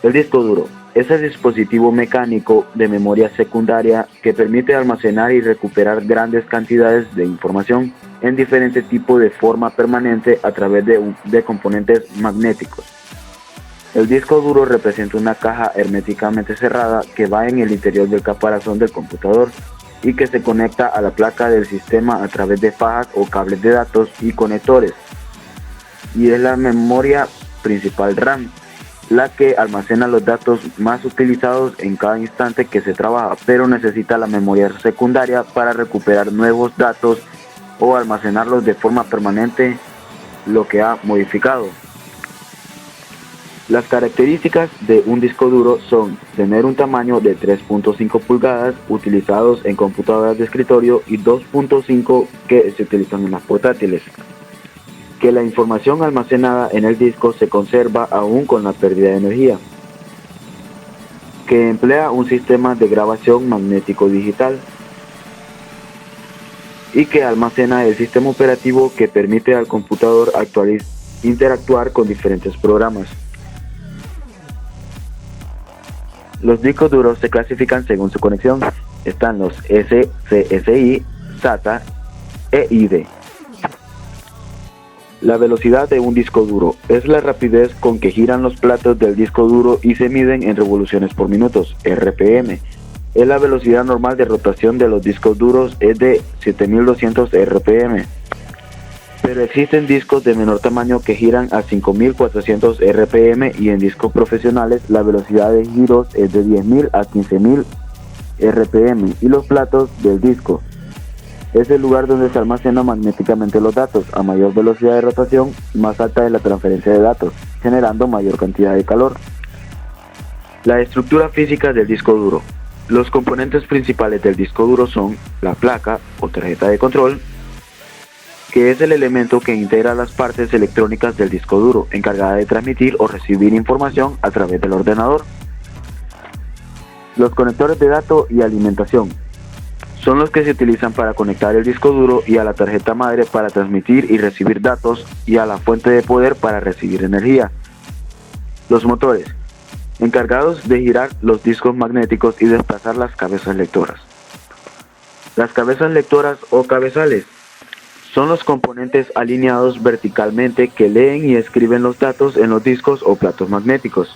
El disco duro es el dispositivo mecánico de memoria secundaria que permite almacenar y recuperar grandes cantidades de información en diferentes tipos de forma permanente a través de componentes magnéticos. El disco duro representa una caja herméticamente cerrada que va en el interior del caparazón del computador y que se conecta a la placa del sistema a través de fajas o cables de datos y conectores. Y es la memoria principal RAM, la que almacena los datos más utilizados en cada instante que se trabaja, pero necesita la memoria secundaria para recuperar nuevos datos o almacenarlos de forma permanente, lo que ha modificado. Las características de un disco duro son tener un tamaño de 3.5 pulgadas utilizados en computadoras de escritorio y 2.5 que se utilizan en las portátiles. Que la información almacenada en el disco se conserva aún con la pérdida de energía. Que emplea un sistema de grabación magnético digital. Y que almacena el sistema operativo que permite al computador interactuar con diferentes programas. Los discos duros se clasifican según su conexión. Están los SCSI, SATA e ID. La velocidad de un disco duro es la rapidez con que giran los platos del disco duro y se miden en revoluciones por minutos, RPM. Es la velocidad normal de rotación de los discos duros es de 7200 RPM. Pero existen discos de menor tamaño que giran a 5400 RPM y en discos profesionales la velocidad de giros es de 10.000 a 15.000 RPM y los platos del disco es el lugar donde se almacenan magnéticamente los datos. A mayor velocidad de rotación, más alta es la transferencia de datos, generando mayor cantidad de calor. La estructura física del disco duro. Los componentes principales del disco duro son la placa o tarjeta de control, que es el elemento que integra las partes electrónicas del disco duro, encargada de transmitir o recibir información a través del ordenador. Los conectores de datos y alimentación son los que se utilizan para conectar el disco duro y a la tarjeta madre para transmitir y recibir datos y a la fuente de poder para recibir energía. Los motores, encargados de girar los discos magnéticos y desplazar las cabezas lectoras. Las cabezas lectoras o cabezales son los componentes alineados verticalmente que leen y escriben los datos en los discos o platos magnéticos.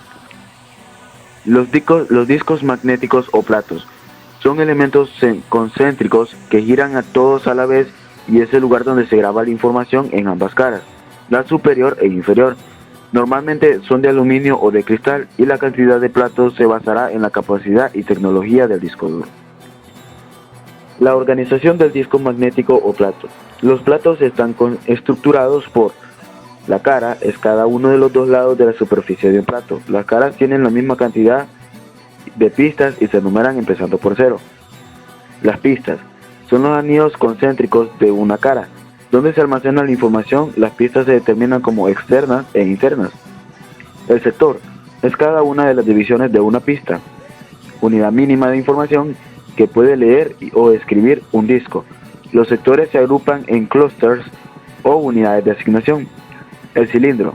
Los discos magnéticos o platos son elementos concéntricos que giran a todos a la vez y es el lugar donde se graba la información en ambas caras, la superior e inferior. Normalmente son de aluminio o de cristal y la cantidad de platos se basará en la capacidad y tecnología del disco duro. La organización del disco magnético o plato. Los platos están estructurados por la cara, es cada uno de los dos lados de la superficie de un plato. Las caras tienen la misma cantidad de pistas y se numeran empezando por 0. Las pistas son los anillos concéntricos de una cara, donde se almacena la información. Las pistas se determinan como externas e internas. El sector es cada una de las divisiones de una pista, unidad mínima de información que puede leer o escribir un disco. Los sectores se agrupan en clusters o unidades de asignación. El cilindro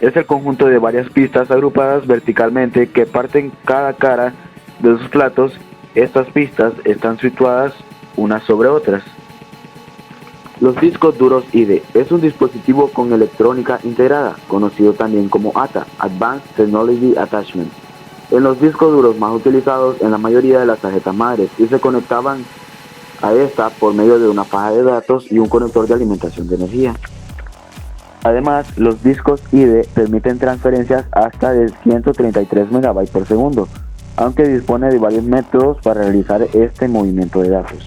es el conjunto de varias pistas agrupadas verticalmente que parten cada cara de sus platos. Estas pistas están situadas unas sobre otras. Los discos duros ID es un dispositivo con electrónica integrada, conocido también como ATA, Advanced Technology Attachment. En los discos duros más utilizados en la mayoría de las tarjetas madres y se conectaban a esta por medio de una faja de datos y un conector de alimentación de energía. Además, los discos ID permiten transferencias hasta de 133 MB por segundo, aunque dispone de varios métodos para realizar este movimiento de datos.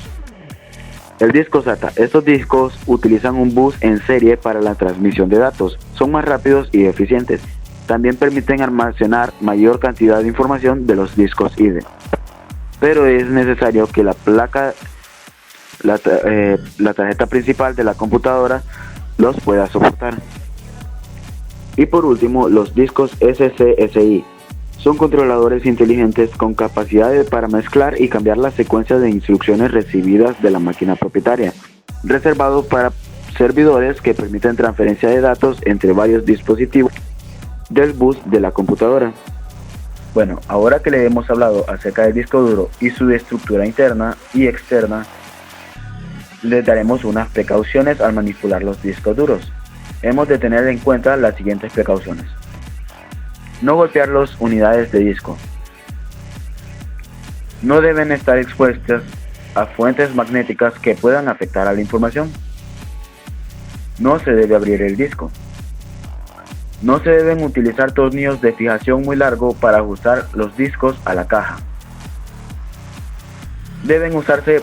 El disco SATA. Estos discos utilizan un bus en serie para la transmisión de datos. Son más rápidos y eficientes. También permiten almacenar mayor cantidad de información de los discos ID. Pero es necesario que la tarjeta principal de la computadora los pueda soportar. Y por último, los discos SCSI son controladores inteligentes con capacidades para mezclar y cambiar las secuencias de instrucciones recibidas de la máquina propietaria, reservados para servidores que permiten transferencia de datos entre varios dispositivos del bus de la computadora. Bueno, ahora que le hemos hablado acerca del disco duro y su estructura interna y externa, les daremos unas precauciones al manipular los discos duros. Hemos de tener en cuenta las siguientes precauciones. No golpear las unidades de disco. No deben estar expuestas a fuentes magnéticas que puedan afectar a la información. No se debe abrir el disco. No se deben utilizar tornillos de fijación muy largo para ajustar los discos a la caja. Deben usarse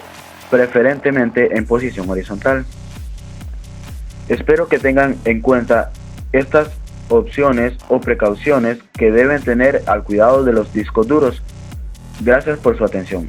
preferentemente en posición horizontal. Espero que tengan en cuenta estas opciones o precauciones que deben tener al cuidado de los discos duros. Gracias por su atención.